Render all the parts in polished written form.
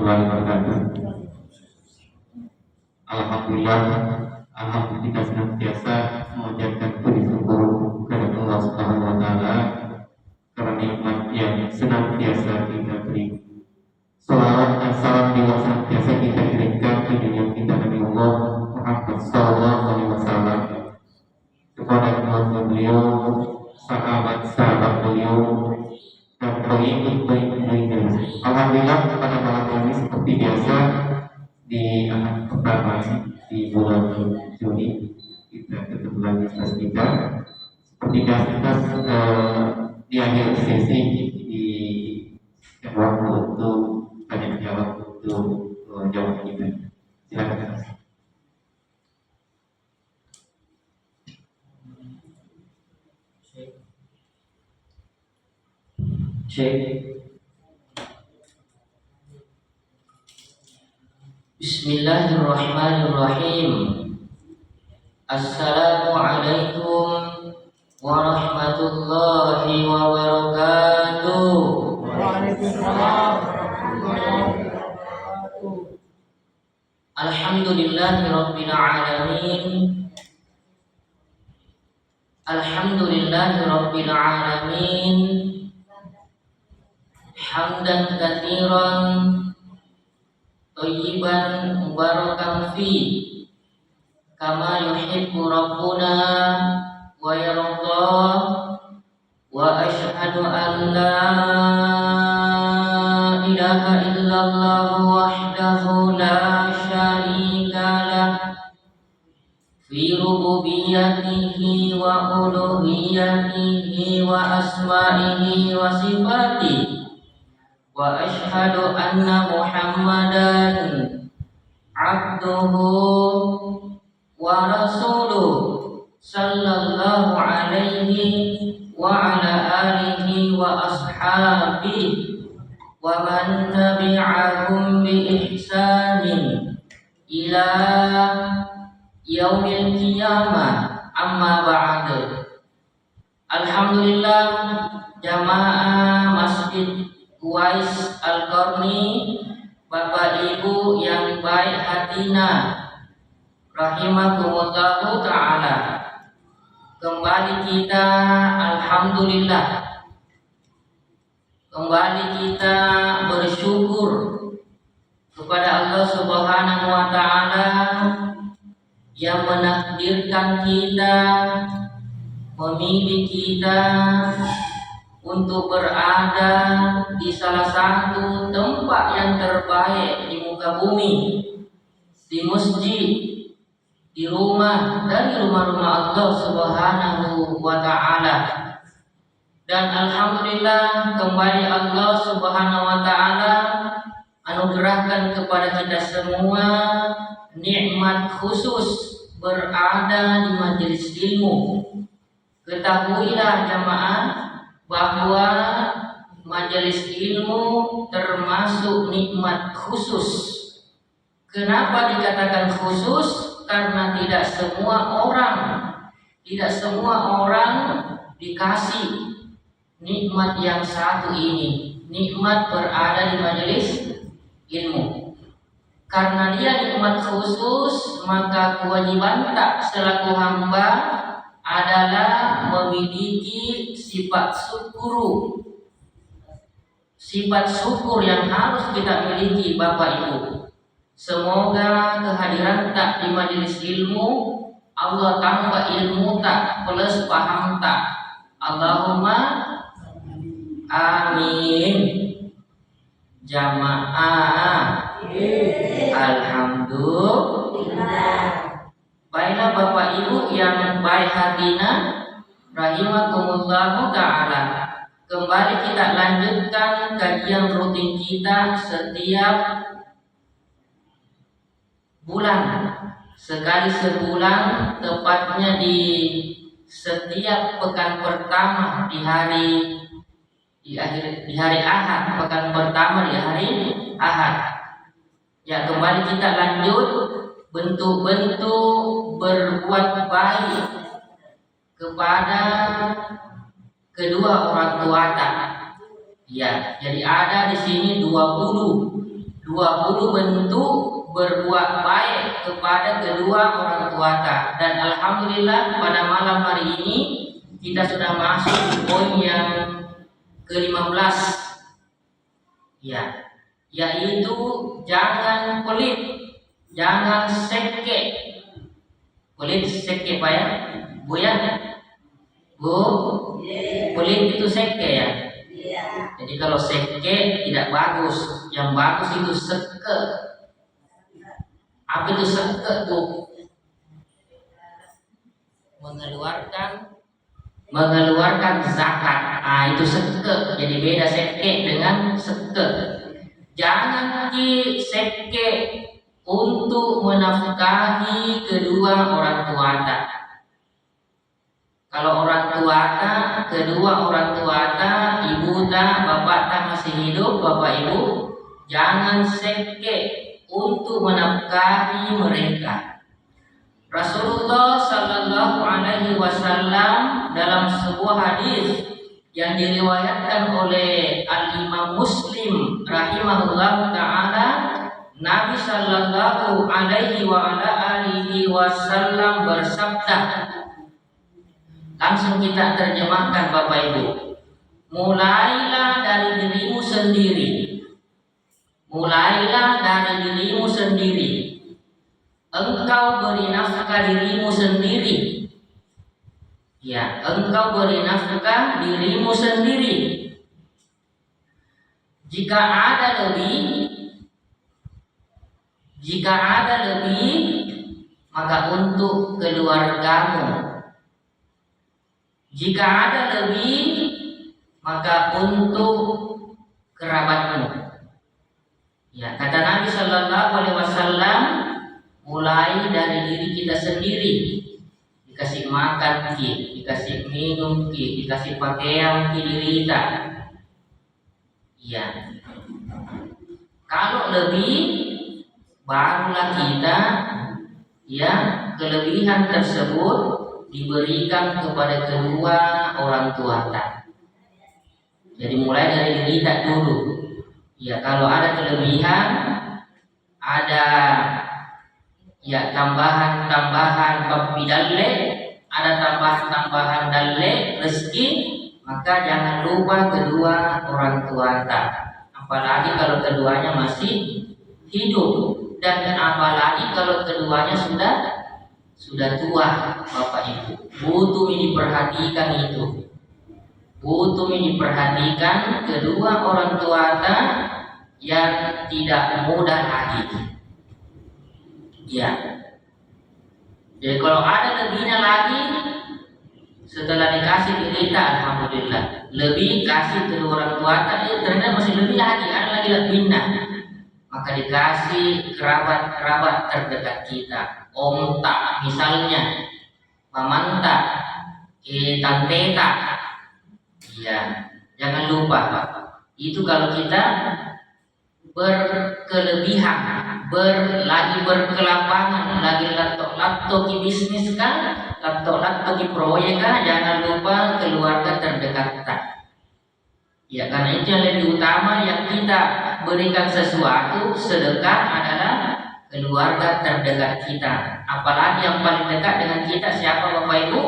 warahmatullahi wabarakatuh. Alhamdulillah, kita senantiasa mengucapkan puji syukur kepada Allah Subhanahu wa taala karena nikmat yang senantiasa kita beri. Salawat dan salam juga senantiasa kita kirimkan ke dunia kita Nabi Allah Muhammad sallallahu alaihi wasallam, kepada keluarga beliau, sahabat-sahabat beliau, dan pengikut-pengikutnya. Alhamdulillah, pada malam ini seperti biasa di ahad pertama di bulan Juni kita ketemu lagi kelas kita. Seperti biasa kita di akhir sesi di waktu untuk tanya jawab untuk jawab kita. Silakan. Bismillahirrahmanirrahim. Assalamualaikum warahmatullahi wabarakatuh. Waalaikumsalam. Alhamdulillahirabbil alamin. Alhamdulillahirabbil alamin. Hamdan katsiran thayyiban mubarakan fi kama yuhibbu rabbuna wa yarda, wa asyhadu an la ilaha illallah wahdahu la syarika lah fi rububiyyatihi wa uluhiyyatihi wa asma'ihi wa sifatihi. Wa asyhadu anna Muhammadan abduhu wa rasuluh sallallahu alaihi wa ala alihi wa ashabihi wa man tabi'ahum bi ihsanin ila yaumil qiyamah, amma ba'du. Alhamdulillah, jamaah Masjid Uwais Al-Qarni, Bapak Ibu yang baik hatinya, rahimakumullahu ta'ala. Kembali kita, alhamdulillah, kembali kita bersyukur kepada Allah Subhanahu wa ta'ala yang menakdirkan kita, memilih kita untuk berada di salah satu tempat yang terbaik di muka bumi, di masjid, di rumah dari rumah-rumah Allah Subhanahu wa ta'ala. Dan alhamdulillah, kembali Allah Subhanahu wa ta'ala anugerahkan kepada kita semua nikmat khusus berada di majelis ilmu. Ketahuilah jamaah bahwa majelis ilmu termasuk nikmat khusus. Kenapa dikatakan khusus? Karena tidak semua orang dikasih nikmat yang satu ini, nikmat berada di majelis ilmu. Karena dia nikmat khusus, maka kewajiban tak selaku hamba adalah memiliki sifat syukur yang harus kita miliki Bapak Ibu. Semoga kehadiran tak di majelis ilmu Allah tambah ilmu tak plus paham tak. Allahumma amin. Jamaah alhamdulillah. Baiklah Bapak Ibu yang baik hatinya, rahimakumullahu ta'ala. Kembali kita lanjutkan kajian rutin kita setiap bulan, sekali sebulan, tepatnya di setiap pekan pertama di hari Ahad, pekan pertama di hari Ahad. Ya, kembali kita lanjut bentuk-bentuk berbuat baik kepada kedua orang tua tak. Ya, jadi ada di sini 20 20 bentuk berbuat baik kepada kedua orang tua ta. Dan alhamdulillah pada malam hari ini kita sudah masuk di poin yang ke-15, ya, yaitu jangan pelit, jangan seke. Pelit seke Pak ya, Bu ya, Bu, pelit itu seke ya. Jadi kalau seke tidak bagus, yang bagus itu seke. Apa itu seke Bu? Mengeluarkan zakat. Itu seke. Jadi beda seke dengan seke. Jangan di seke untuk menafkahi kedua orang tua ta. Kalau orang tua ta, kedua orang tua ta, ibu ta, bapak ta masih hidup, bapak ibu, jangan seke untuk menafkahi mereka. Rasulullah Sallallahu Alaihi Wasallam dalam sebuah hadis yang diriwayatkan oleh Al-Imam Muslim rahimahullah taala, Nabi Sallallahu Alaihi Wasallam bersabda, langsung kita terjemahkan Bapak Ibu, mulailah dari dirimu sendiri, mulailah dari dirimu sendiri. Engkau beri nafkah dirimu sendiri. Ya, engkau beri nafkah dirimu sendiri. Jika ada lebih, maka untuk keluargamu. Jika ada lebih, maka untuk kerabatmu. Ya, kata Nabi Sallallahu Alaihi Wasallam, mulai dari diri kita sendiri. Dikasih makan ki, dikasih minum ki, dikasih pakaian ki diri kita. Ya. Kalau lebih, barulah kita, ya, kelebihan tersebut diberikan kepada kedua orang tua kita. Jadi mulai dari diri kita dulu. Ya, kalau ada kelebihan, ada ya tambahan papidalle, ada tambahan dalle rezeki, maka jangan lupa kedua orang tua kita. Apalagi kalau keduanya masih hidup, dan apalagi kalau keduanya sudah tua, Bapak Ibu. Butuh diperhatikan itu. Butuh diperhatikan kedua orang tua kita yang tidak muda lagi. Ya. Jadi kalau ada lebihnya lagi, setelah dikasih kita, alhamdulillah, lebih kasih kedua orang tua, ternyata masih lebih lagi, ada lagi lebihnya, maka dikasih kerabat terdekat kita, om tak misalnya, paman tak, tante tak, ya, jangan lupa, itu kalau kita berkelebihan, lagi berkelapangan, lagi lato ki bisnis kan, lato ki proyek kan, jangan lupa keluarga terdekat kita. Ya, karena itu yang lebih utama yang kita berikan sesuatu sedekah adalah keluarga terdekat kita. Apalagi yang paling dekat dengan kita siapa Bapak Ibu?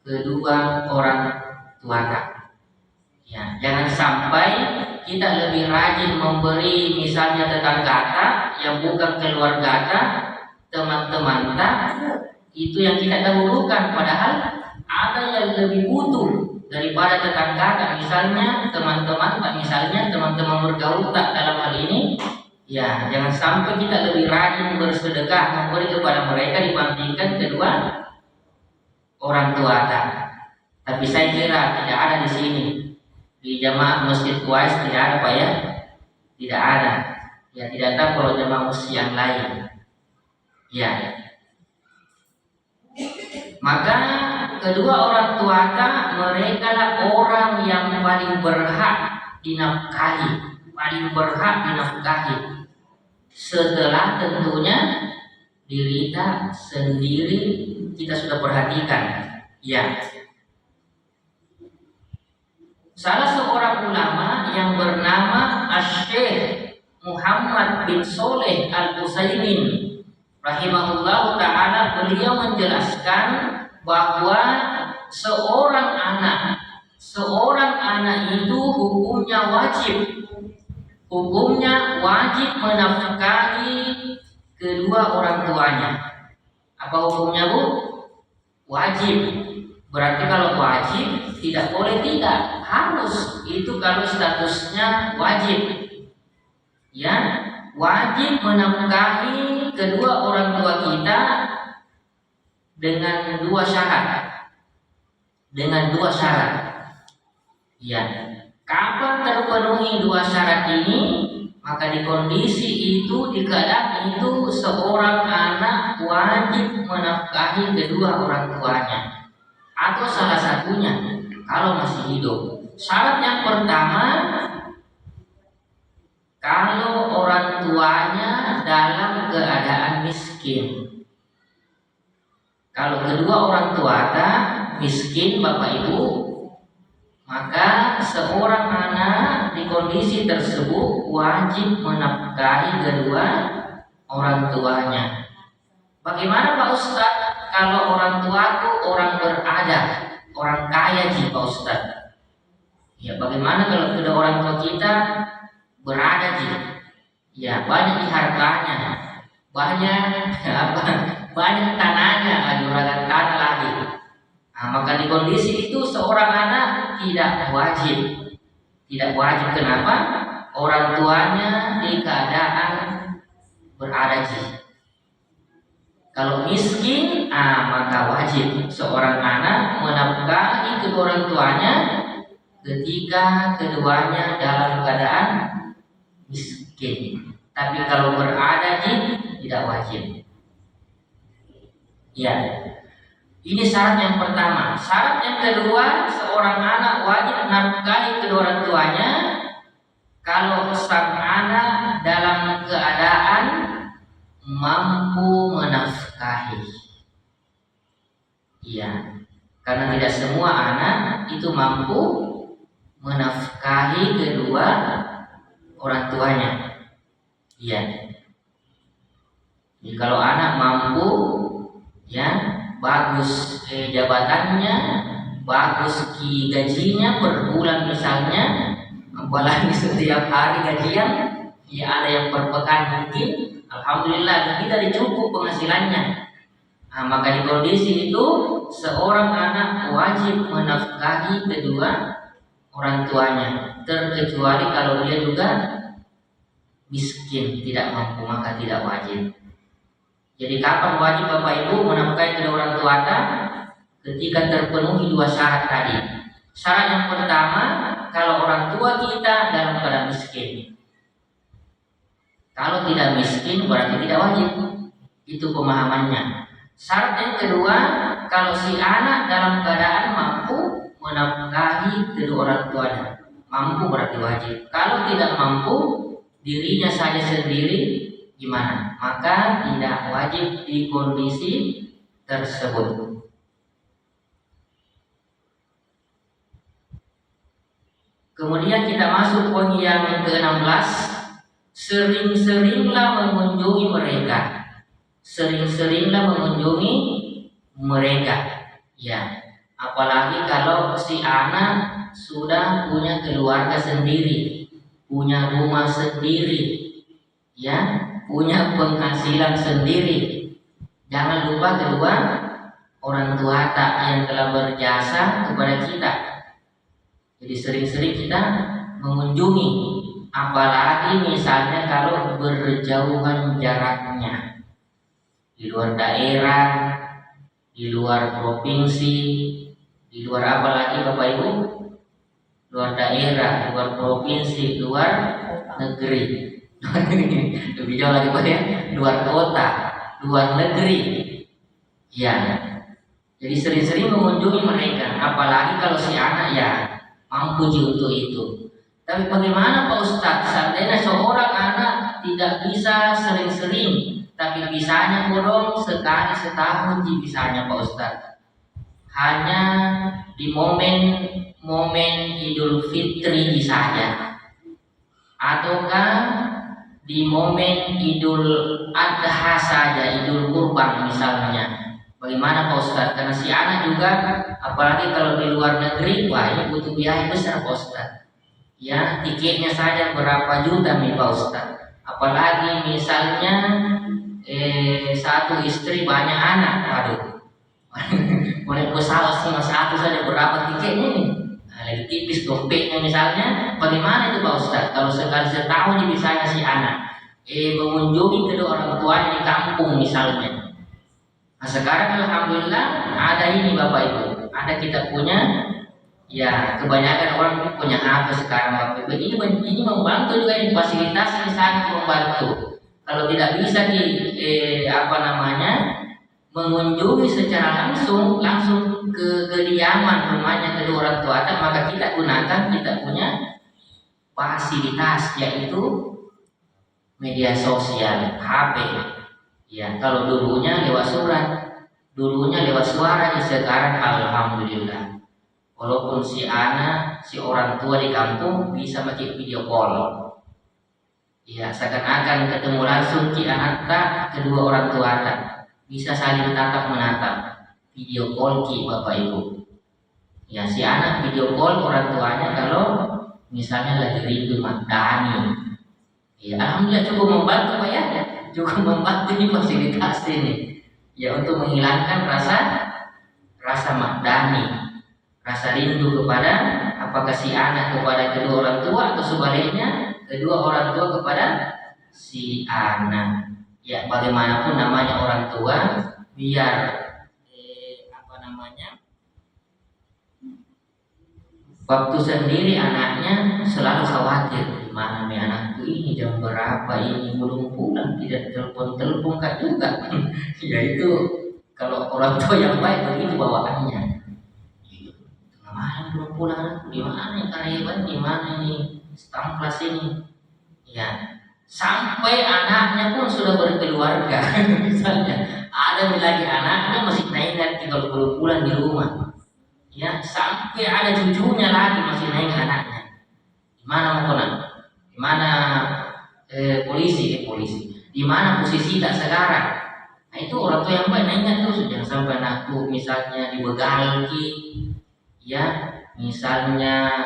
Kedua orang tua kita. Ya, jangan sampai kita lebih rajin memberi misalnya tetangga kita yang bukan keluarga kita, teman-teman kita, itu yang kita dahulukan, padahal ada yang lebih butuh daripada tetangga kita, misalnya teman-teman kita, misalnya teman-teman bergaul tak dalam hal ini. Ya, jangan sampai kita lebih rajin bersedekah memberi kepada mereka dibandingkan kedua orang tua kita. Tapi saya kira tidak ada di sini. Di jamaah Masjid Kuwais tidak ada Pak ya? Tidak ada. Ya, tidak tahu kalau jamaah masjid yang lain. Ya. Maka kedua orang tua kita, mereka lah orang yang paling berhak dinafkahi, setelah tentunya diri kita sendiri kita sudah perhatikan. Ya. Salah seorang ulama yang bernama Asy-Syaikh Muhammad bin Soleh Al-Utsaimin rahimahullah ta'ala, beliau menjelaskan bahwa seorang anak itu hukumnya wajib menafkahi kedua orang tuanya. Apa hukumnya, Bu? Wajib. Berarti kalau wajib tidak boleh tidak, harus. Itu kalau statusnya wajib. Ya, wajib menafkahi kedua orang tua kita dengan dua syarat. Ya, kapan terpenuhi dua syarat ini? Maka di kondisi itu, di keadaan itu, seorang anak wajib menafkahi kedua orang tuanya atau salah satunya kalau masih hidup. Syarat yang pertama, kalau orang tuanya dalam keadaan miskin. Kalau kedua orang tua miskin, Bapak Ibu, maka seorang anak di kondisi tersebut wajib menafkahi kedua orang tuanya. Bagaimana Pak Ustadz kalau orang tuaku orang berada, orang kaya Pak Ustadz? Ya, bagaimana kalau kedua orang tua kita berada ya, banyak di hartanya, banyak tanahnya, juragan tanah lagi. Nah, maka di kondisi itu seorang anak tidak wajib. Kenapa? Orang tuanya di keadaan berada. Kalau miskin, maka wajib seorang anak menafkahi kedua orang tuanya ketika keduanya dalam keadaan miskin. Tapi kalau berada tidak wajib. Ya. Ini syarat yang pertama. Syarat yang kedua, seorang anak wajib menafkahi kedua orang tuanya kalau sang anak dalam keadaan mampu menafkahi. Iya, karena tidak semua anak itu mampu menafkahi kedua orang tuanya. Iya. Jadi kalau anak mampu, ya, bagus jabatannya, bagus gajinya per bulan misalnya, apalagi setiap hari gajian, ya ada yang per pekan mungkin, alhamdulillah kita cukup penghasilannya. Nah, maka di kondisi itu seorang anak wajib menafkahi kedua orang tuanya, terkecuali kalau dia juga miskin, tidak mampu, maka tidak wajib. Jadi kapan wajib Bapak Ibu menafkahi kedua orang tua? Ketika terpenuhi dua syarat tadi. Syarat yang pertama, kalau orang tua kita dalam keadaan miskin. Kalau tidak miskin berarti tidak wajib. Itu pemahamannya. Syarat yang kedua, kalau si anak dalam keadaan mampu menafkahi kedua orang tuanya. Mampu berarti wajib. Kalau tidak mampu, dirinya saja sendiri, gimana? Maka tidak wajib di kondisi tersebut. Kemudian kita masuk poin yang ke-16. Sering-seringlah mengunjungi mereka. Ya, apalagi kalau si anak sudah punya keluarga sendiri, punya rumah sendiri, ya, punya penghasilan sendiri. Jangan lupa kedua orang tua yang telah berjasa kepada kita. Jadi sering-sering kita mengunjungi, apalagi misalnya kalau berjauhan jaraknya, di luar daerah, di luar provinsi, di luar apa lagi Bapak Ibu? Luar daerah, luar provinsi, luar negeri. Lebih jauh lagi Pak ya, luar kota, luar negeri. Ya. Jadi sering-sering mengunjungi mereka, apalagi kalau si anak ya mampu untuk itu. Tapi bagaimana Pak Ustadz? Seandainya seorang anak tidak bisa sering-sering, tapi bisanya kurang sekali setahun bisanya Pak Ustadz. Hanya di momen Idul Fitri saja, ataukah di momen Idul Adha saja, Idul Kurban misalnya. Bagaimana Pak Ustadz? Karena si anak juga, apalagi kalau di luar negeri, wah ini butuh biaya besar Pak Ustadz. Ya, tiketnya saja berapa juta nih Pak Ustadz. Apalagi misalnya satu istri banyak anak, waduh. Mulai pesawat cuma satu saja berapa tiketnya nih? Nah, lagi tipis dompetnya misalnya, bagaimana itu Pak Ustadz? Kalau sekali setahun nih misalnya si anak mengunjungi kedua orang tuanya di kampung misalnya. Nah sekarang alhamdulillah ada ini Bapak Ibu, ada kita punya, ya kebanyakan orang punya HP sekarang Bapak Ibu. Ini membantu juga, ini fasilitas ini sangat membantu. Kalau tidak bisa mengunjungi secara langsung ke kediaman rumahnya kedua orang tua, maka kita gunakan kita punya fasilitas, yaitu media sosial, HP. Ya, kalau dulunya lewat surat, dulunya lewat suara, sekarang alhamdulillah. Walaupun si orang tua di kampung bisa pakai video call. Ya, seakan-akan ketemu langsung si anak kedua orang tua bisa saling tatap menatap. Video call ki Bapak Ibu. Ya, si anak video call orang tuanya kalau misalnya lagi rindu Dani. Ya, alhamdulillah cukup membantu Pak ya. Cukup membantu di fasilitas ini. Ya, untuk menghilangkan rasa Dani, rasa rindu kepada apakah si anak kepada kedua orang tua atau sebaliknya kedua orang tua kepada si anak. Ya, bagaimanapun namanya orang tua, biar waktu sendiri anaknya selalu khawatir, mana nih anakku ini, jam berapa ini belum pulang, tidak telepon kan juga. Ya itu kalau orang tua yang baik begitu bawaannya. Tengah malam belum pulang anakku, di mana karyawan, di mana ini stamplas ini. Ya, sampai anaknya pun sudah berkeluarga. Misalnya ada lagi anaknya masih naik kalau belum pulang di rumah. Ya, sampai ada cucunya lagi masih naik anaknya. Gimana mau kena? Gimana polisi? Di mana posisi tak sekarang? Nah itu orang tua yang baik naiknya terus, jangan sampai anakku misalnya dibegal ya, misalnya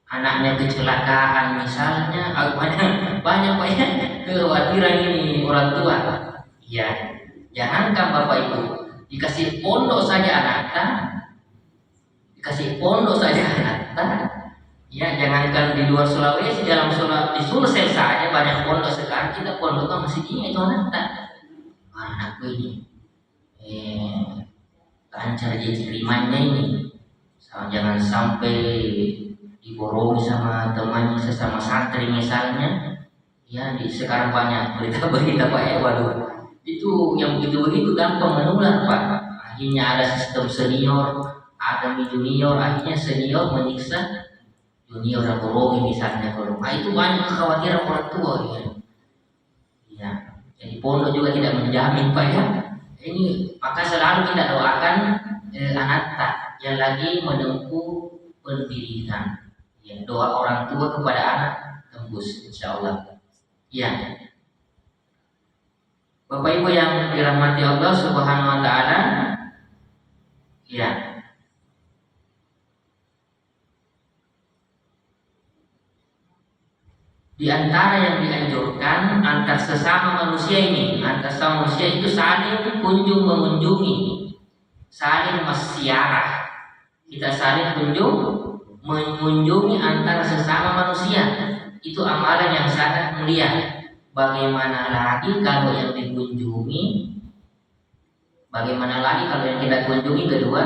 anaknya kecelakaan misalnya, banyak Pak ya kekhawatiran ini orang tua. Ya, jangankan Bapak Ibu, dikasih pondok saja anaknya, ya jangankan di luar Sulawesi, dalam di Sulsel saja banyak pondok sekarang. Kita pondok masih ini itu anakku ini lancar aja kirimannya ini, jangan sampai diborongi sama temannya sesama santri misalnya. Ya, sekarang banyak berita Pak ya, waduh, itu yang begitu gampang menular Pak. Akhirnya ada sistem senior, ada junior, akhirnya senior menyiksa junior yang borongi misalnya. Nah itu banyak kekhawatiran orang tua ya. Jadi pondok juga tidak menjamin Pak ya. Ini maka selalu kita doakan anak yang lagi menempuh pendidikan. Ya, doa orang tua kepada anak tembus insyaallah. Ya, Bapak Ibu yang dirahmati Allah Subhanahu wa taala, ya. Di antara yang dianjurkan antar sesama manusia itu saling kunjung mengunjungi, saling mesiarah. Kita saling mengunjungi antara sesama manusia. Itu amalan yang sangat mulia. Bagaimana lagi kalau yang dikunjungi, yang kita kunjungi kedua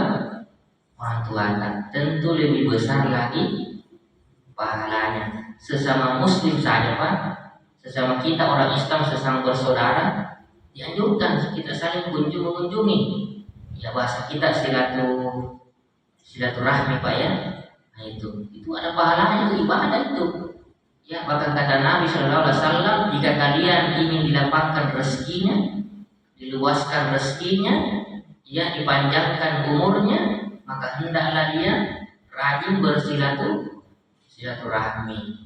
orang tua, tentu lebih besar lagi pahalanya. Sesama muslim saja Pak, sesama kita orang Islam, sesama bersaudara, dianjurkan kita saling mengunjungi. Ya, bahasa kita silaturahmi Pak ya. Nah itu ada pahalanya, itu ibadah itu. Ya, bahkan kata Nabi Shallallahu Alaihi Wasallam, jika kalian ingin dilapangkan rezekinya, diluaskan rezekinya, ya dipanjangkan umurnya, maka hendaklah dia rajin bersilaturahmi,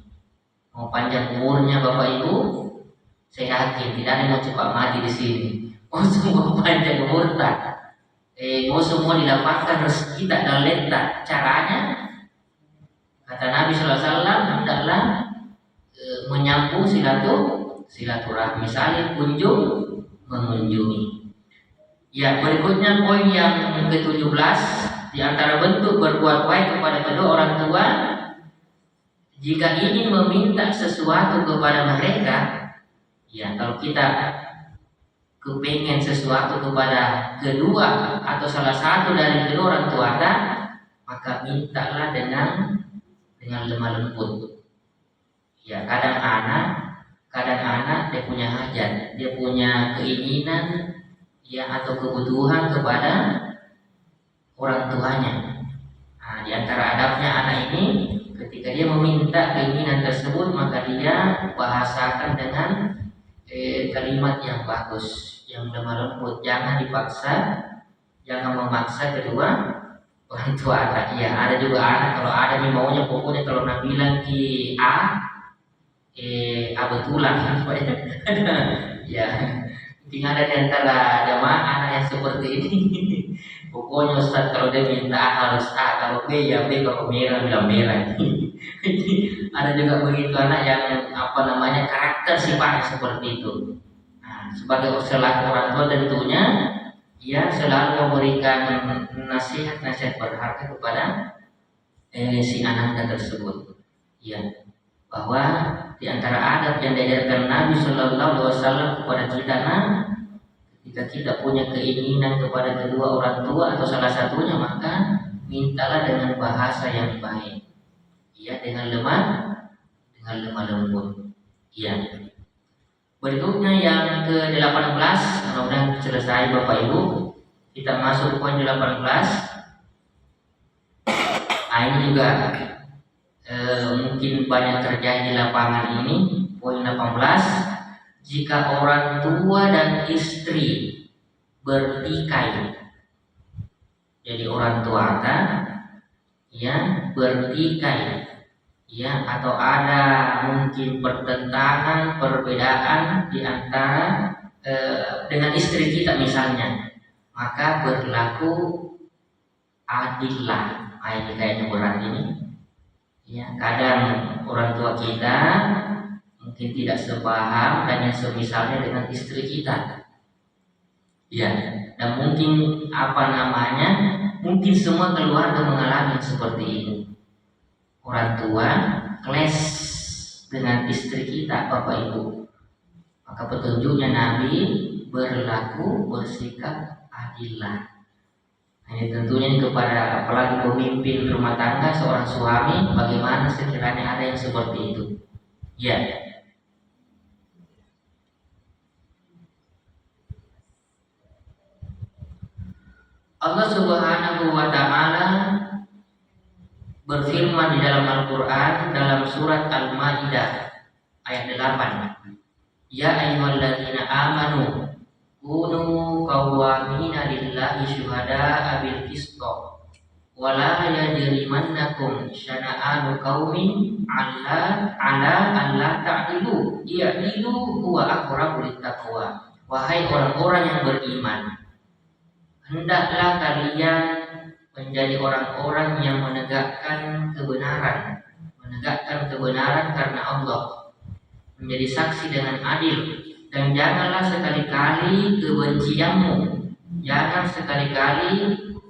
mau panjang umurnya Bapak Ibu, saya yakin tidak ada yang mau cepat mati di sini. Mau semua panjang umur tak? Mau semua didapatkan rezeki tak dan letak. Caranya, kata Nabi SAW, hendaklah menyambung silaturahmi, saling kunjung mengunjungi. Ya, berikutnya poin yang ke-17, di antara bentuk berbuat baik kepada kedua orang tua, jika ingin meminta sesuatu kepada mereka, ya kalau kita kepengen sesuatu kepada kedua atau salah satu dari kedua orang tua Anda, maka mintalah dengan lemah lembut. Ya, kadang anak dia punya hajat, dia punya keinginan ya atau kebutuhan kepada orang tuanya. Nah, di antara adabnya anak ini, ketika dia meminta keinginan tersebut, maka dia bahasakan dengan kalimat yang bagus, yang lemah lembut. Jangan dipaksa, jangan memaksa kedua orang tua anak. Ya, ada juga anak kalau ada nih maunya pokoknya kalau nak bilang ki betulan. Ya, mungkin ada di antara jamaah anak yang seperti ini. Pokoknya Ustaz kalau dia minta A harus A, kalau B ya B, kalau merah bilang merah. Ada juga begitu anak yang karakter sifatnya seperti itu. Nah, sebagai selaku orang tua tentunya ia selalu memberikan nasihat berharga kepada si anaknya tersebut. Ya, bahwa di antara adab yang diajarkan Nabi Shallallahu Alaihi Wasallam kepada kita, ketika kita punya keinginan kepada kedua orang tua atau salah satunya, maka mintalah dengan bahasa yang baik, ya, dengan lemah lembut. Ya. Berikutnya yang ke-18, mudah-mudahan selesai Bapak Ibu. Kita masuk poin 18. Ini juga mungkin banyak terjadi di lapangan ini. Poin 18, jika orang tua dan istri bertikai, jadi orang tua kan ya bertikai, ya, atau ada mungkin pertentangan, perbedaan di antara dengan istri kita misalnya, maka berlaku adillah. Ini kayaknya berat ini. Ya, kadang orang tua kita mungkin tidak sepaham dan yang semisalnya dengan istri kita. Ya, dan mungkin mungkin semua keluarga mengalami seperti ini. Orang tua clash dengan istri kita, Bapak Ibu. Maka petunjuknya Nabi bersikap adillah. Ini tentunya kepada apalagi pemimpin rumah tangga, seorang suami, bagaimana sekiranya ada yang seperti itu. Ya. Allah Subhanahu wa Ta'ala berfirman di dalam Al-Quran dalam surat Al-Ma'idah ayat 8. Ya ayyuhalladzina amanu kunu qawwamina lillahi syuhada'a bil qisṭh wa la yajrimannakum syana'anu qaumin ala alla ta'dilu i'dilu huwa aqrabu littaqwa. Wahai orang-orang yang beriman, hendaklah kalian menjadi orang-orang yang menegakkan kebenaran karena Allah, menjadi saksi dengan adil, dan jangan sekali-kali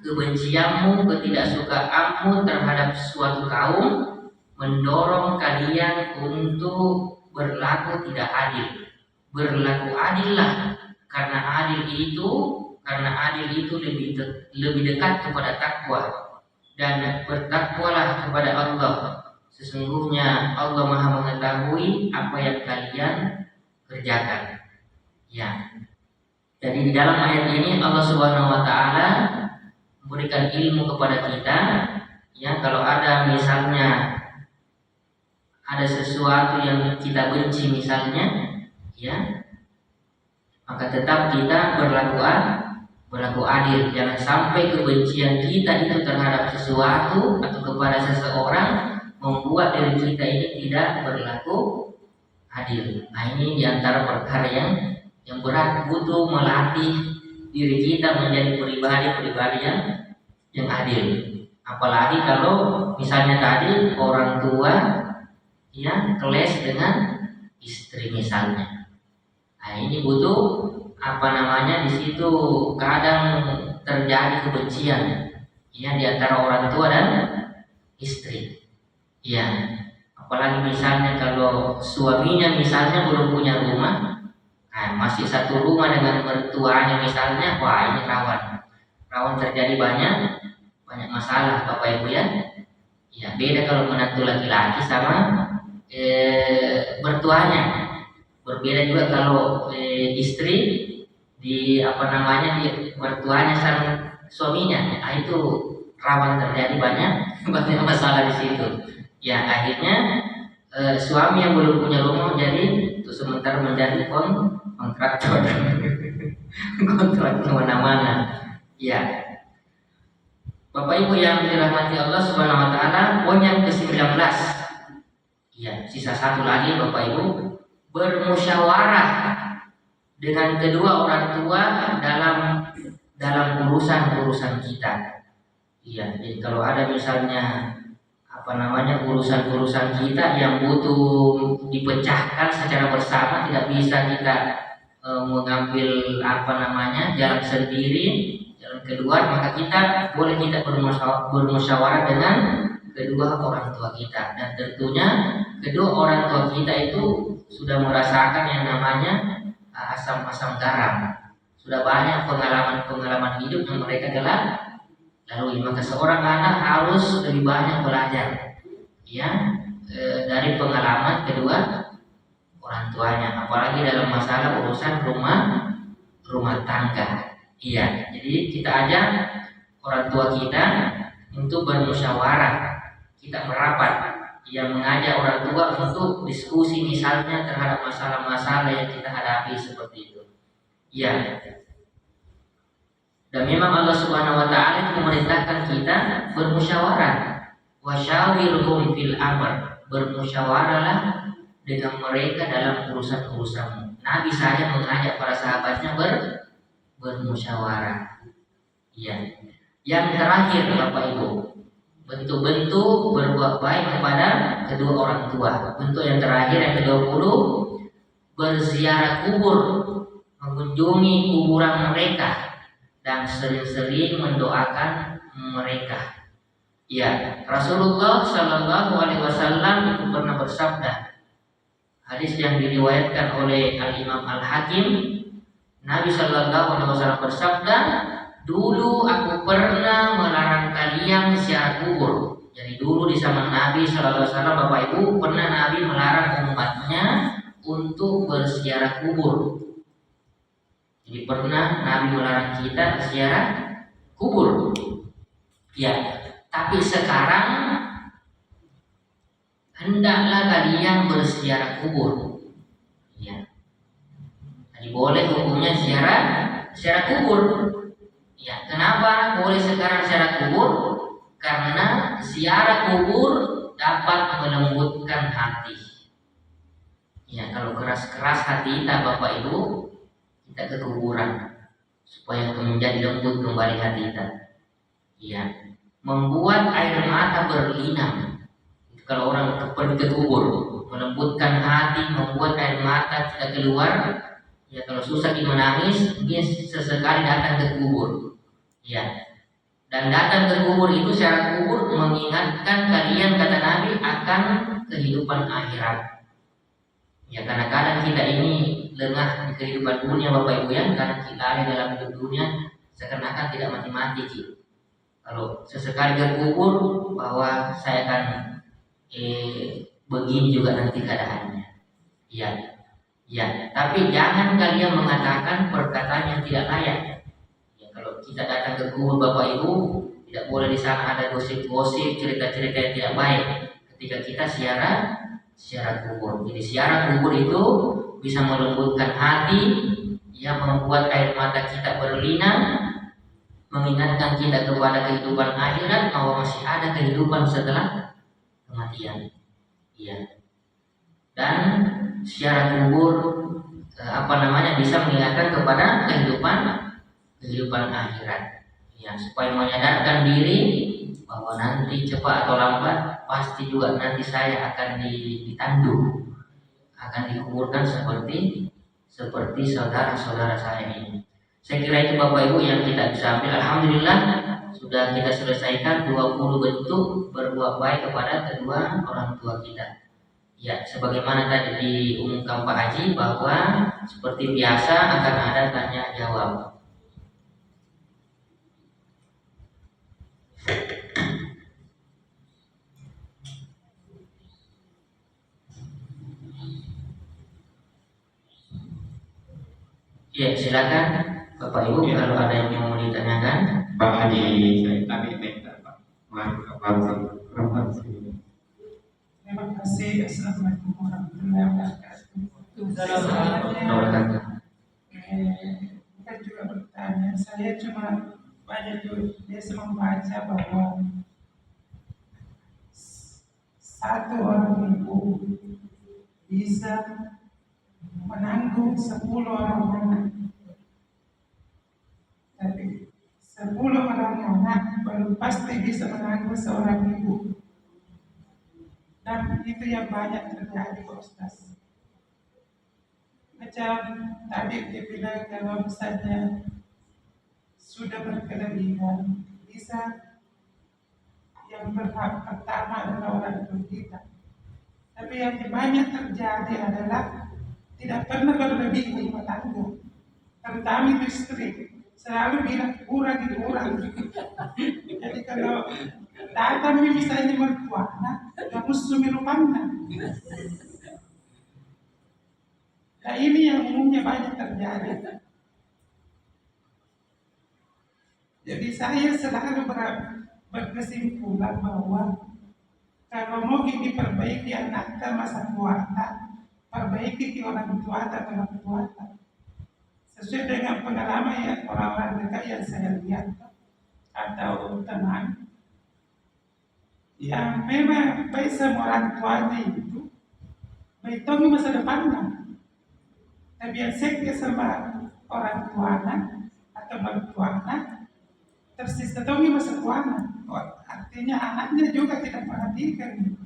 kebencianmu, ketidaksukaanmu terhadap suatu kaum mendorong kalian untuk berlaku tidak adil. Berlaku adillah, karena adil itu lebih dekat kepada takwa, dan bertakwalah kepada Allah. Sesungguhnya Allah Maha mengetahui apa yang kalian kerjakan. Ya. Jadi di dalam ayat ini Allah Subhanahu wa Ta'ala memberikan ilmu kepada kita, ya, kalau ada misalnya ada sesuatu yang kita benci misalnya, ya, maka tetap kita berlaku adil. Jangan sampai kebencian kita itu terhadap sesuatu atau kepada seseorang membuat diri kita ini tidak berlaku adil. Nah, ini diantara perkara yang berat, butuh melatih diri kita menjadi pribadi-pribadi yang adil. Apalagi kalau misalnya tadi orang tua yang keles dengan istri misalnya. Nah, ini butuh di situ kadang terjadi kebencian ya di antara orang tua dan istri. Ya, apalagi misalnya kalau suaminya misalnya belum punya rumah, nah masih satu rumah dengan mertuanya misalnya, wah ini rawan terjadi banyak masalah Bapak Ibu ya. Ya, beda kalau menantu laki-laki sama mertuanya. Berbeda juga kalau istri di di mertuanya sama suaminya. Nah, itu rawan terjadi banyak masalah di situ. Ya, akhirnya suami yang belum punya rumah jadi untuk sementara menjadi kontraktor kontrak kemana-mana. Ya, Bapak Ibu yang dirahmati Allah Subhanahu Wa Taala, poin yang ke-19. Ya, sisa satu lagi Bapak Ibu, bermusyawarah dengan kedua orang tua dalam urusan kita. Iya, jadi kalau ada misalnya urusan kita yang butuh dipecahkan secara bersama, tidak bisa kita mengambil jalan sendiri, jalan keluar, maka kita bermusyawarah dengan kedua orang tua kita, dan tentunya kedua orang tua kita itu sudah merasakan yang namanya asam-asam garam, sudah banyak pengalaman hidup yang mereka telah lalui. Maka seorang anak harus lebih banyak belajar dari pengalaman kedua orang tuanya, apalagi dalam masalah urusan rumah tangga. Iya, jadi kita ajak orang tua kita untuk bermusyawarah, kita merapat, yang mengajak orang tua untuk diskusi misalnya terhadap masalah-masalah yang kita hadapi seperti itu. Ya. Dan memang Allah Subhanahu Wa Taala memerintahkan kita bermusyawarah. Wasyawirhum fil amr, bermusyawarahlah dengan mereka dalam urusan-urusanmu. Nabi saja mengajak para sahabatnya bermusyawarah. Ya. Yang terakhir Bapak Ibu, bentuk-bentuk berbuat baik kepada kedua orang tua. Bentuk yang terakhir yang ke-20, berziarah kubur, mengunjungi kuburan mereka dan sering-sering mendoakan mereka. Ya, Rasulullah Shallallahu Alaihi Wasallam itu pernah bersabda, hadis yang diriwayatkan oleh Al-Imam Al-Hakim, Nabi Shallallahu Alaihi Wasallam bersabda, dulu aku pernah melarang kalian ziarah kubur. Jadi dulu di zaman Nabi Shallallahu Alaihi Wasallam, Bapak Ibu, pernah Nabi melarang umatnya untuk berziarah kubur. Jadi pernah Nabi melarang kita ziarah kubur. Ya, tapi sekarang hendaklah kalian berziarah kubur. Ya. Jadi boleh hukumnya ziarah kubur. Ya, kenapa boleh sekarang ziarah kubur? Karena ziarah kubur dapat melembutkan hati. Ya, kalau keras-keras hati kita Bapak Ibu, kita ke kuburan supaya menjadi lembut kembali hati kita. Ya, membuat air mata berlinang. Kalau orang pergi ke kubur, melembutkan hati, membuat air mata kita keluar. Ya, kalau susah kita menangis, dia sesekali datang ke kubur. Ya, dan datang ke kubur itu secara kubur mengingatkan kalian, kata Nabi, akan kehidupan akhirat. Ya, karena kadang kita ini lengah di kehidupan dunia Bapak Ibu ya, karena kita ada dalam hidup dunia seakan-akan tidak mati-mati gitu. Kalau sesekali ke kubur bahwa saya akan begini juga nanti keadaannya. Ya, tapi jangan kalian mengatakan perkataan yang tidak layak. Ya, kalau kita datang ke kubur Bapak Ibu, tidak boleh di sana ada gosip-gosip, cerita-cerita yang tidak baik. Ketika kita ziarah kubur. Jadi ziarah kubur itu bisa melembutkan hati, yang membuat air mata kita berlinang, mengingatkan kita kepada kehidupan akhirat, bahwa masih ada kehidupan setelah kematian. Iya. Dan ziarah kubur bisa mengingatkan kepada kehidupan akhirat. Ya, supaya menyadarkan diri bahwa nanti cepat atau lambat pasti juga nanti saya akan ditandu, akan dikuburkan seperti saudara-saudara saya ini. Saya kira itu Bapak Ibu yang kita bisa ambil. Alhamdulillah sudah kita selesaikan 20 bentuk berbuat baik kepada kedua orang tua kita. Ya, sebagaimana tadi diumumkan Pak Haji bahwa seperti biasa akan ada tanya jawab. Ya, silakan Bapak Ibu Ya. kalau ada yang mau ditanyakan. Pak Haji, saya tadi minta Pak Maaf. Terima kasih. Assalamualaikum warahmatullahi wabarakatuh. Waalaikumsalam. Kita juga bertanya. Saya cuma biasa membaca bahwa satu orang ibu bisa menanggung 10 orang anak. Tapi 10 orang anak belum pasti bisa menanggung seorang ibu. Dan itu yang banyak terjadi, Pak Ustaz. Macam tadi dia bilang kalau misalnya sudah berkelebihan, bisa yang berhak pertama adalah orang tua kita. Tapi yang banyak terjadi adalah tidak pernah berlebih di rumah tangga. Terutama itu istri selalu bilang kurang. Jadi kalau datang misalnya mertua, kamu sumirupannya. Nah ini yang umumnya banyak terjadi. Jadi saya selalu berkesimpulan bahwa kalau mau diperbaiki anak masa tua, perbaiki ke orang tua atau orang tua. Sesuai dengan pengalaman yang orang-orang dekat yang saya lihat atau teman yang memang baik sama orang tuanya itu baik tahu masa depannya. Tapi yang sekte sama orang tuanya atau mertuanya tersisa tahu masa tuanya. Artinya anaknya juga tidak perhatikan.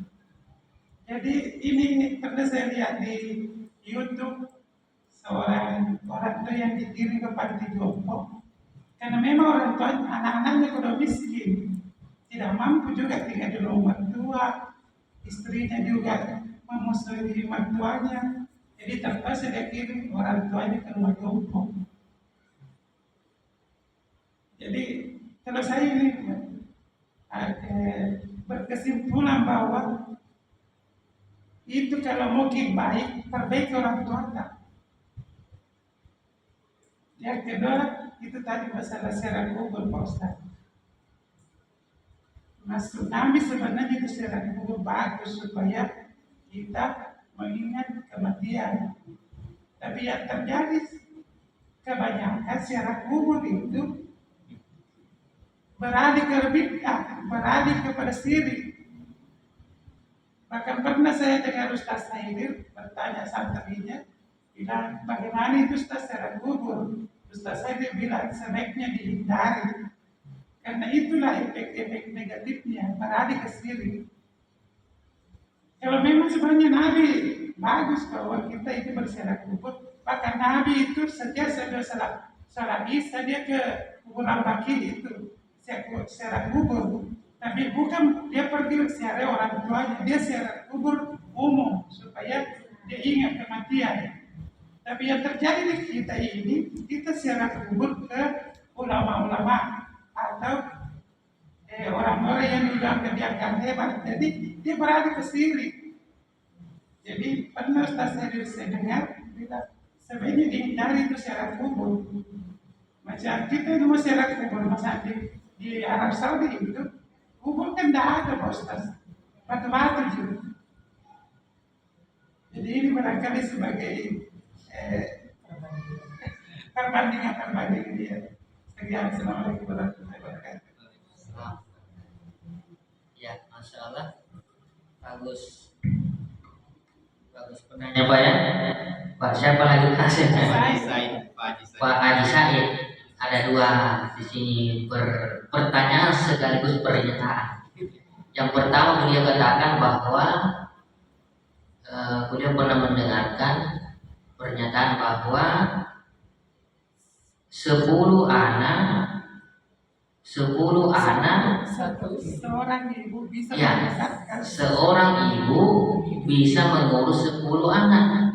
Jadi ini pernah saya lihat di YouTube seorang orang tua yang dikirim ke panti jompo karena memang orang tua anak-anaknya sudah miskin, tidak mampu juga tinggal di rumah mertua, istrinya juga memusuhi mertuanya, jadi terpaksa dia kirim orang tuanya ke rumah jompo. Jadi kalau saya ini berkesimpulan bahwa itu kalau mau baik, perbaiki orang tua. Yang kedua itu tadi masalah serat kubur, Pak Ustaz. Masuk Nabi sebenarnya itu serat kubur bagus supaya kita mengingat kematian. Tapi yang terjadi kebanyakan serat kubur itu beralih ke bid'ah, beralih kepada syirik. Bahkan pernah saya dengar Ustaz Haidir bertanya santrinya, bilang bagaimana itu Ustaz serat kubur? Ustaz saya bilang sebaiknya dihindari karena itulah efek-efek negatifnya beralih ke syirik. Kalau memang sebenarnya Nabi bagus bahwa kita itu berziarah kubur, bahkan Nabi itu setiap salat Isya dia ke kuburan Baqi itu ziarah kubur, tapi bukan dia pergi ziarah orang tuanya, dia ziarah kubur umum supaya dia ingat kematian. Tapi yang terjadi di kita ini, kita ziarah kubur ke ulama-ulama atau orang-orang yang sudah dianggap hebat. Jadi dia beralih ke syirik. Jadi pernah Ustaz saya dengar bilang sebaiknya dihindari itu ziarah kubur. Macam kita itu mau ziarah kubur, masa di Arab Saudi itu kubur kan tidak ada, Pak Ustaz. Batu-batu juga. Jadi ini barangkali sebagai perbandingan dia. Sekian, assalamualaikum warahmatullahi wabarakatuh. Ya, Masya Allah. Bagus. Bagus pertanyaan Pak ya. Pak siapa lagi hasilnya? Pak Haji Said. Ada dua di sini pertanyaan sekaligus pernyataan. Yang pertama beliau katakan bahwa beliau pernah mendengarkan pernyataan bahwa 10 anak Seorang ibu bisa ya, membesarkan seorang ibu bisa mengurus 10 anak.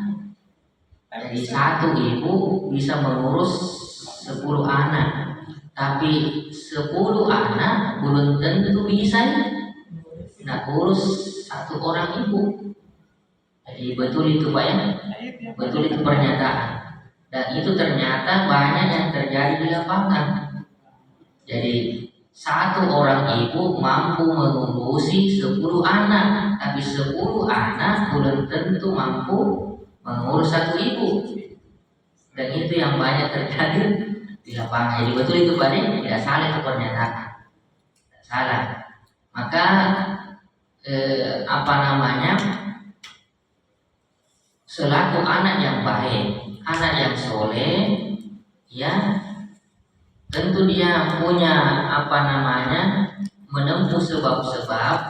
Jadi satu ibu bisa mengurus 10 anak, tapi 10 anak belum tentu bisa urus satu orang ibu. Jadi betul itu Pak ya, betul itu pernyataan. Dan itu ternyata banyak yang terjadi di lapangan. Jadi satu orang ibu mampu mengurusi 10 anak, tapi 10 anak belum tentu mampu mengurus satu ibu. Dan itu yang banyak terjadi di lapangan. Jadi betul itu Pak, tidak salah itu pernyataan, tidak salah. Maka selaku anak yang baik, anak yang soleh, ya tentu dia punya menempuh sebab-sebab,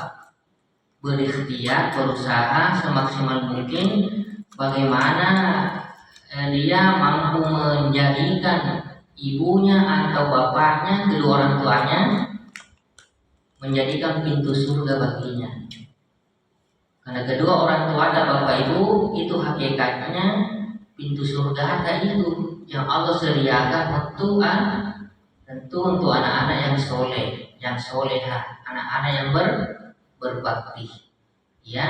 berikhtiar, berusaha semaksimal mungkin bagaimana dia mampu menjadikan ibunya atau bapaknya, kedua orang tuanya menjadikan pintu surga baginya. Karena kedua orang tua dan bapak ibu itu hakikatnya pintu surga itu yang Allah sediakan tentu untuk anak-anak yang soleh, yang soleha, anak-anak yang berbakti. Ya,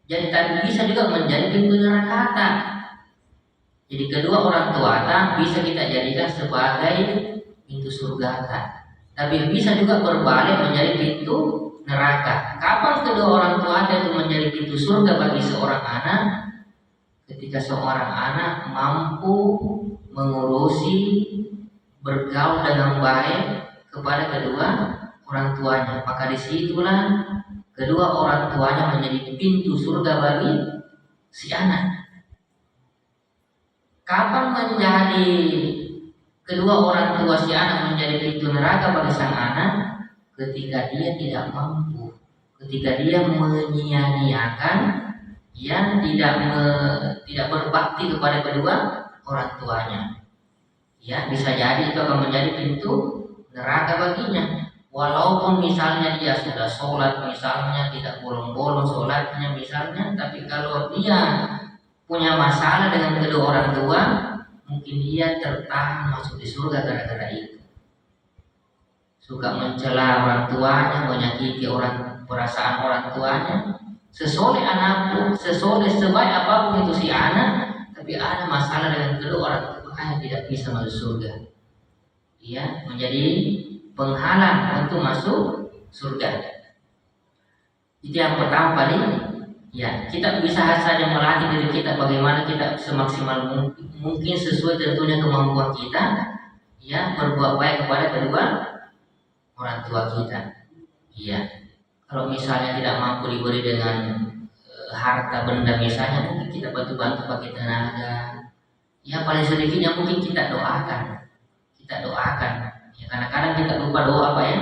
jadi tadi bisa juga menjadi pintu neraka. Jadi kedua orang tua bisa kita jadikan sebagai pintu surga. Tapi bisa juga berbalik menjadi pintu neraka. Kapan kedua orang tua itu menjadi pintu surga bagi seorang anak? Ketika seorang anak mampu mengurusi, bergaul dengan baik kepada kedua orang tuanya, maka disitulah kedua orang tuanya menjadi pintu surga bagi si anak. Kapan menjadi kedua orang tua si anak menjadi pintu neraka bagi sang anak? Ketika dia tidak mampu, ketika dia menyia-nyiakan, yang tidak berbakti kepada kedua orang tuanya. Ya, bisa jadi itu akan menjadi pintu neraka baginya. Walaupun misalnya dia sudah sholat, misalnya tidak bolong-bolong sholatnya misalnya, tapi kalau dia punya masalah dengan kedua orang tua, mungkin dia tertahan masuk di surga gara-gara itu. Suka mencela orang tuanya, menyakiti perasaan orang tuanya. Sesoleh anakku, sesoleh sebaik apapun itu si anak, tapi ada masalah dengan kedua orang tuanya, tidak bisa masuk surga. Ya, menjadi penghalang untuk masuk surga. Itu yang pertama paling. Ya, kita bisa saja melatih diri kita bagaimana kita semaksimal mungkin sesuai tentunya kemampuan kita, ya, berbuat baik kepada kedua orang tua kita. Iya. Kalau misalnya tidak mampu diberi dengan harta benda misalnya, mungkin kita bantu-bantu pakai tenaga. Ya, paling sedikitnya mungkin kita doakan. Kita doakan. Ya, kadang-kadang kita lupa doa Pak ya.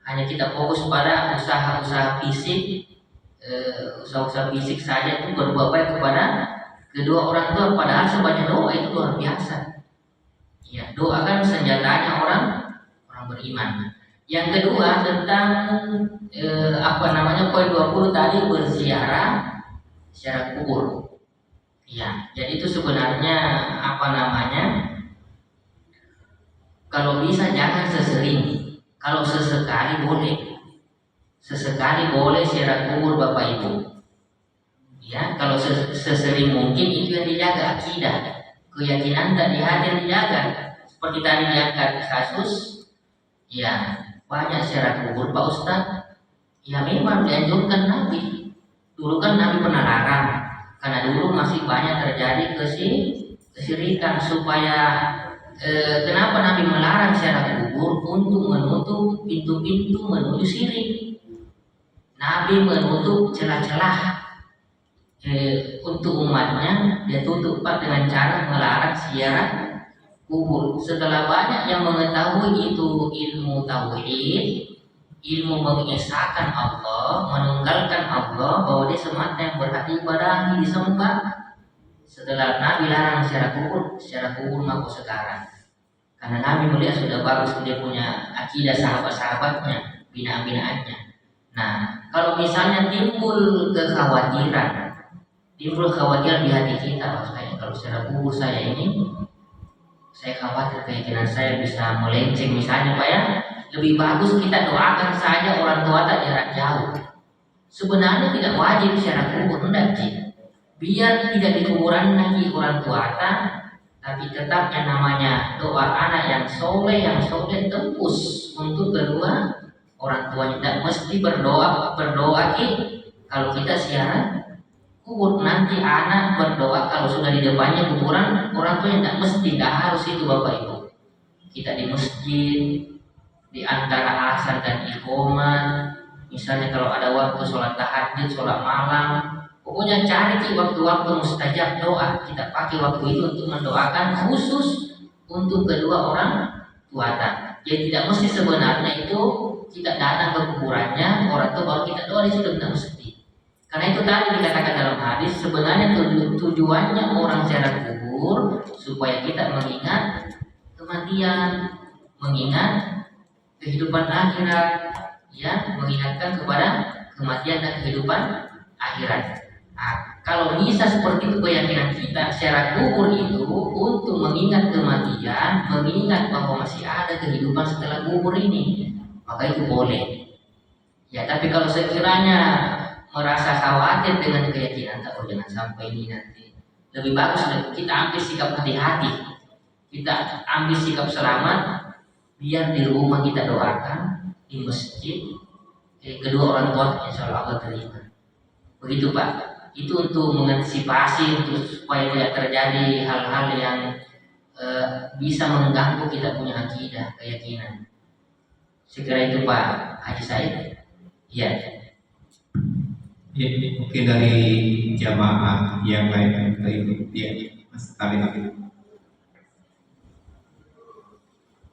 Hanya kita fokus pada usaha-usaha fisik, usaha-usaha fisik saja itu berbuat baik kepada kedua orang tua. Padahal sebanyak doa itu luar biasa. Ya, doa kan senjatanya orang beriman. Yang kedua tentang poin 20 tadi berziarah kubur. Ya, jadi itu sebenarnya kalau bisa jangan sesering. Kalau sesekali boleh. Sesekali boleh ziarah kubur Bapak Ibu. Ya, kalau sesering mungkin itu yang dijaga akidah. Keyakinan tak di hati yang dijaga. Seperti tadi diangkat kasus, ya, banyak ziarah kubur Pak Ustadz. Ya memang dianjurkan Nabi. Dulu kan Nabi pernah larang, karena dulu masih banyak terjadi kesyirikan. Supaya kenapa Nabi melarang ziarah kubur? Untuk menutup pintu-pintu menuju syirik. Nabi menutup celah-celah untuk umatnya. Dia tutup Pak dengan cara melarang ziarah kubur. Setelah banyak yang mengetahui itu ilmu tauhid, ilmu mengesahkan Allah, menunggalkan Allah, bahwa dia semata yang berhak diibadahi, disembah. Setelah Nabi larang secara kubur maka sekarang. Karena Nabi melihat sudah bagus dia punya akidah sahabat-sahabatnya, binaan-binaannya. Nah, kalau misalnya timbul kekhawatiran di hati kita, kalau secara kubur saya ini, saya khawatir keyakinan saya bisa melenceng misalnya Pak ya. Lebih bagus kita doakan saja orang tua tak jarak jauh. Sebenarnya tidak wajib secara kubur, hendak biar tidak di kuburan lagi orang tua tak, tapi tetap yang namanya doa anak yang soleh tembus untuk kedua orang tuanya. Tidak mesti berdoa kalau kita siaran kubur nanti anak berdoa kalau sudah di depannya kuburan orang tuanya. Tidak mesti, tidak harus itu Bapak Ibu. Kita di masjid di antara asar dan iqomah, misalnya kalau ada waktu sholat tahajud, sholat malam, pokoknya cari waktu-waktu mustajab doa. Kita pakai waktu itu untuk mendoakan khusus untuk kedua orang tua. Jadi tidak mesti sebenarnya itu kita datang ke kuburannya orang tua baru kita doa di situ, tidak mesti. Karena itu tadi dikatakan dalam hadis, sebenarnya tujuannya orang ziarah kubur supaya kita mengingat kematian, mengingat kehidupan akhirat, ya, mengingatkan kepada kematian dan kehidupan akhirat. Nah, kalau bisa seperti itu keyakinan kita secara kubur itu untuk mengingat kematian, mengingat bahwa masih ada kehidupan setelah kubur ini, maka itu boleh. Ya, tapi kalau sekiranya merasa khawatir dengan keyakinan, tak jangan sampai ini nanti. Lebih bagus kita ambil sikap hati-hati, kita ambil sikap selamat, biar di rumah kita doakan, di masjid, kedua orang tua insya Allah terima. Begitu Pak. Itu untuk mengantisipasi untuk supaya tidak terjadi hal-hal yang bisa mengganggu kita punya akidah, keyakinan. Sekira itu Pak Haji Said. Ya. Ya, mungkin dari jamaah yang lain itu ya Mas Khalid.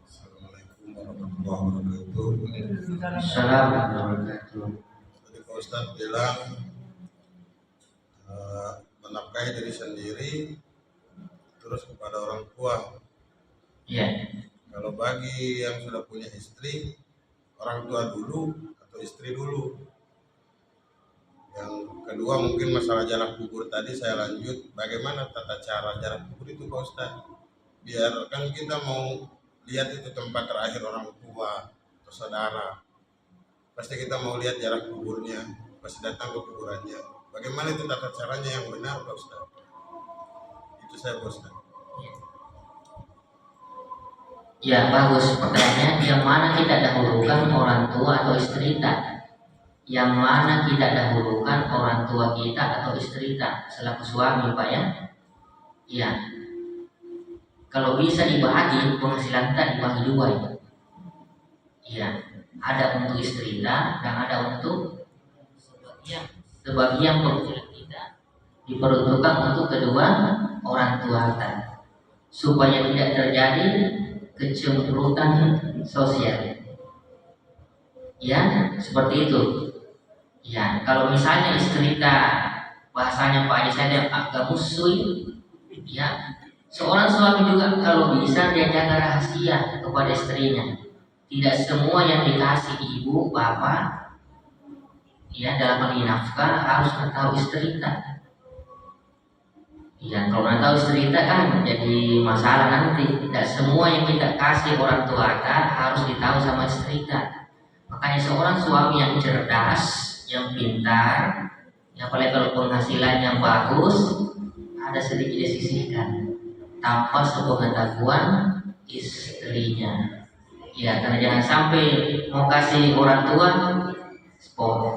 Assalamualaikum warahmatullahi wabarakatuh. Assalamualaikum warahmatullahi wabarakatuh. Tadi Pak Ustadz bilang menafkahi diri sendiri terus kepada orang tua. Ya. Kalau bagi yang sudah punya istri, orang tua dulu atau istri dulu. Yang kedua mungkin masalah jarak kubur tadi saya lanjut, bagaimana tata cara jarak kubur itu Pak Ustadz? Biar kan kita mau lihat itu tempat terakhir orang tua atau saudara, pasti kita mau lihat jarak kuburnya, pasti datang ke kuburannya. Bagaimana itu tata caranya yang benar Pak Ustadz? Itu saya Pak Ustadz. Ya bagus pertanyaannya, yang mana kita dahulukan orang tua atau istri kita? Yang mana kita dahulukan orang tua kita atau istri kita selaku suami Pak ya? Ya. Kalau bisa dibagi penghasilan kita dibagi dua ya. Iya, ada untuk istri kita dan ada untuk sebagian penghasilan kita diperuntukkan untuk kedua orang tua kita supaya tidak terjadi kecemburutan sosial. Ya, seperti itu. Ya, kalau misalnya istri kita bahasanya Pak Haji saya agak musuh, ya, seorang suami juga kalau bisa dia jaga rahasia kepada istrinya. Tidak semua yang dikasih ibu, bapak, ya dalam hal ini nafkah harus tahu istri kita. Ya, kalau nggak tahu istri kita kan jadi masalah nanti. Tidak semua yang kita kasih orang tua kita harus ditahu sama istri kita. Makanya seorang suami yang cerdas, yang pintar, yang apalagi kalau penghasilannya bagus, ada sedikit disisihkan tanpa sepengetahuan istrinya. Ya, karena jangan sampai mau kasih orang tua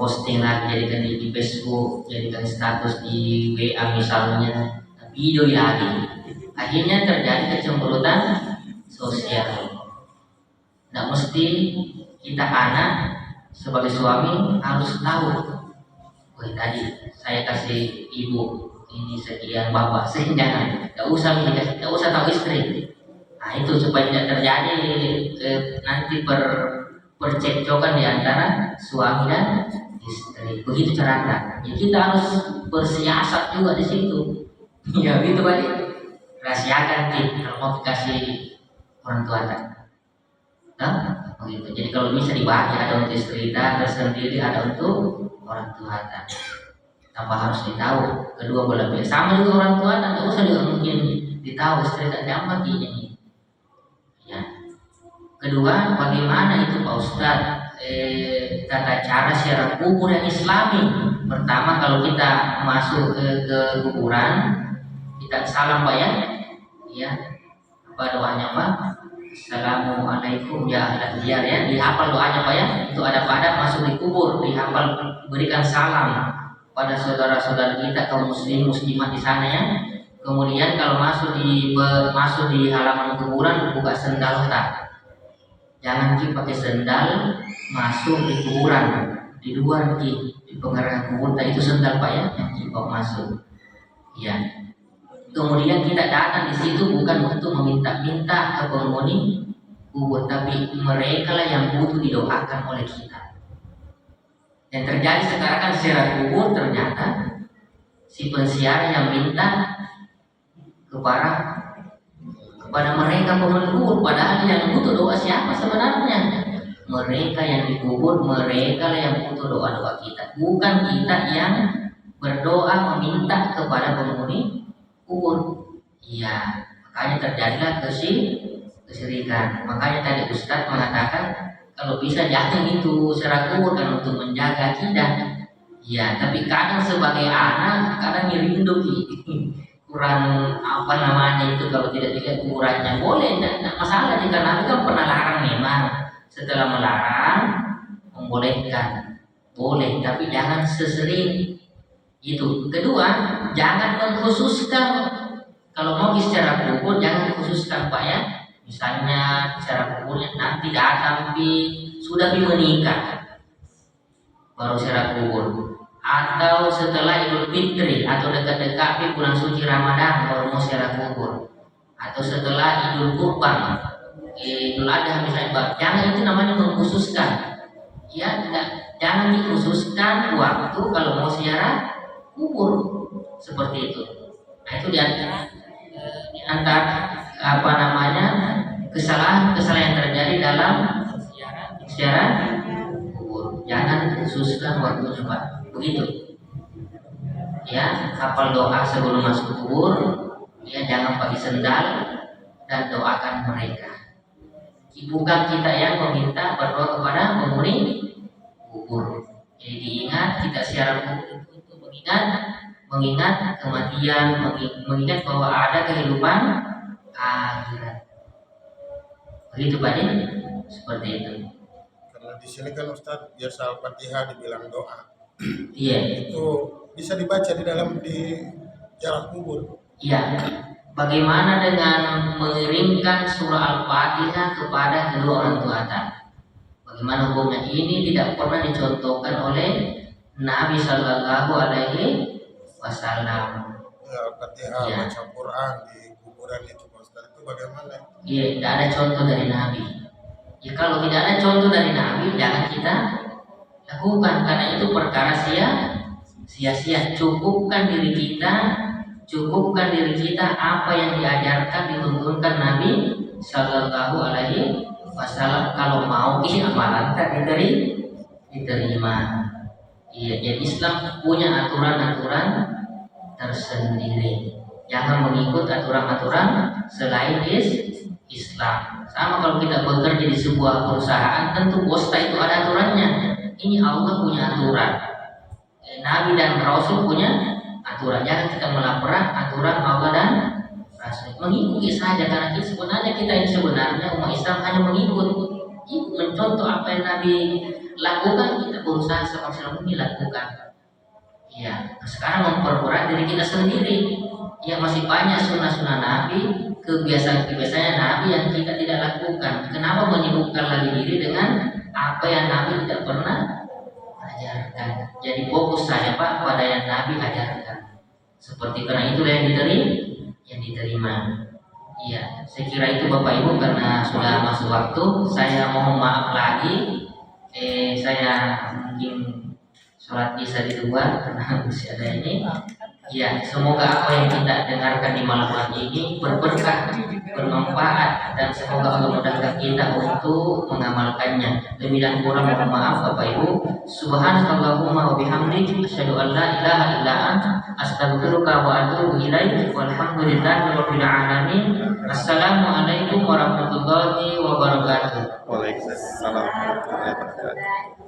posting lagi, jadikan di Facebook, jadikan status di WA misalnya, video lagi, akhirnya terjadi kecemburutan sosial. Tidak mesti kita anak sebagai suami harus tahu. Wih, tadi saya kasih ibu ini sekian, bapak saya jangan, nggak usah tahu istri. Nah itu supaya tidak terjadi nanti percekcokan di antara suami dan istri. Begitu caranya. Ya, kita harus bersiasat juga di situ. Ya gitu Pak. Rahasiakan kalau mau dikasih orang tua kan. Nah, begitu. Jadi kalau bisa dibagi, ada untuk istri dan tersendiri, ada untuk orang tua dan tanpa harus ditahu. Kedua belah pihak sama juga orang tua dan tidak usah juga mungkin ditahu istri dan jangan ini. Ya. Kedua, bagaimana itu Pak Ustadz tata cara ziarah kubur yang Islami? Pertama, kalau kita masuk ke kuburan, kita salam Pak ya. Ya. Apa doanya Pak? Assalamualaikum ya ahlan diyar ya. Dihafal doanya Pak ya. Itu ada pada masuk di kubur, dihafal, berikan salam pada saudara-saudara kita kaum muslimat di sana ya. Kemudian kalau masuk di halaman kuburan, buka sendal tak. Jangan pakai sendal masuk di kuburan. Di luar di pengarangan kubur itu sendal Pak ya, yang kita masuk. Ya. Kemudian kita datang di situ bukan untuk meminta-minta ke penghuni kubur, tapi mereka lah yang butuh didoakan oleh kita. Yang terjadi sekarang kan ziarah kubur ternyata si pensiar yang minta kepada mereka penghuni kubur, padahal yang butuh doa siapa sebenarnya? Mereka yang dikubur, mereka lah yang butuh doa-doa kita, bukan kita yang berdoa meminta kepada penghuni kubur. Iya, makanya terjadilah kesyirikan. Makanya tadi Ustadz mengatakan kalau bisa jangan itu ziarah kubur kan untuk menjaga akidah. Iya, tapi kadang sebagai anak kadang rindu kurang apa namanya itu, kalau tidak dilihat kuburannya boleh, tidak masalah. Jika Nabi kan pernah larang memang, setelah melarang membolehkan, boleh, tapi jangan sesering itu. Kedua, jangan mengkhususkan kalau mau secara kubur, jangan khususkan Pak ya. Misalnya secara kuburnya nanti datang sudah menikah baru secara kubur, atau setelah Idul Fitri atau dekat-dekat bulan suci Ramadan baru mau secara kubur, atau setelah Idul Kurban, Idul Adha misalnya. Jangan, itu namanya mengkhususkan. Ya, jangan dikhususkan waktu kalau mau ziarah kubur seperti itu. Nah, itu di antara apa namanya kesalahan yang terjadi dalam ziarah kubur. Jangan khususkan waktunya Pak. Begitu. Ya, hafal doa sebelum masuk kubur. Ya, jangan pakai sendal dan doakan mereka. Bukan kita yang meminta berdoa kepada penghuni kubur. Jadi diingat, kita ziarah kubur itu untuk mengingat kematian, mengingat bahwa ada kehidupan akhirat. Begitu Pak ya? Seperti itu. Karena di sini kan Ustadz biasa Al-Fatihah dibilang doa. Iya. Itu bisa dibaca di ziarah kubur. Iya. Bagaimana dengan mengirimkan surah Al-Fatihah kepada kedua orang tua Anda? Bagaimana hukumnya? Ini tidak pernah dicontohkan oleh Nabi Sallallahu Alaihi Wasallam. Ya, Al-Fatihah, Ya. baca Quran di kuburan itu Pak Ustadz, itu bagaimana? Iya, tidak ada contoh dari Nabi. Ya, kalau tidak ada contoh dari Nabi, jangan kita lakukan, karena itu perkara sia-sia. Cukupkan diri kita apa yang diajarkan, dituntunkan Nabi Sallallahu Alaihi Wasallam. Kalau mau amalan tak diterima. Iya, jadi Islam punya aturan-aturan tersendiri. Jangan mengikut aturan-aturan selain Islam. Sama kalau kita bekerja di sebuah perusahaan, tentu bos itu ada aturannya. Ini Allah punya aturan. Nabi dan Rasul punya aturan. Jangan kita melabrak aturan Allah dan Rasul. Mengikuti saja, karena kita ini sebenarnya umat Islam hanya mencontoh apa yang Nabi lakukan. Kita berusaha semaksimal mungkin lakukan. Ya, sekarang memperberat diri kita sendiri. Ya, masih banyak sunnah-sunnah Nabi, kebiasaan Nabi yang kita tidak lakukan. Kenapa menyibukkan menyibukkan lagi diri dengan apa yang Nabi tidak pernah ajarkan. Jadi fokus saja Pak pada yang Nabi ajarkan. Seperti karena itulah yang diterima. Iya, saya kira itu Bapak Ibu, karena sudah masuk waktu. Saya mohon maaf lagi. Saya mungkin sholat bisa ditunda karena masih ada ini. Ya, semoga apa yang kita dengarkan di malam hari ini berberkah, bermanfaat, dan semoga Allah mudahkan kita untuk mengamalkannya. Lebih dan kurang mohon maaf Bapak Ibu. Subhanallahumma wa bihamdik, asyhadu an la ilaha illa anta, astaghfiruka wa atubu ilaik. Walhamdulillahirabbil alamin. Assalamualaikum warahmatullahi wabarakatuh. Waalaikumsalam warahmatullahi wabarakatuh.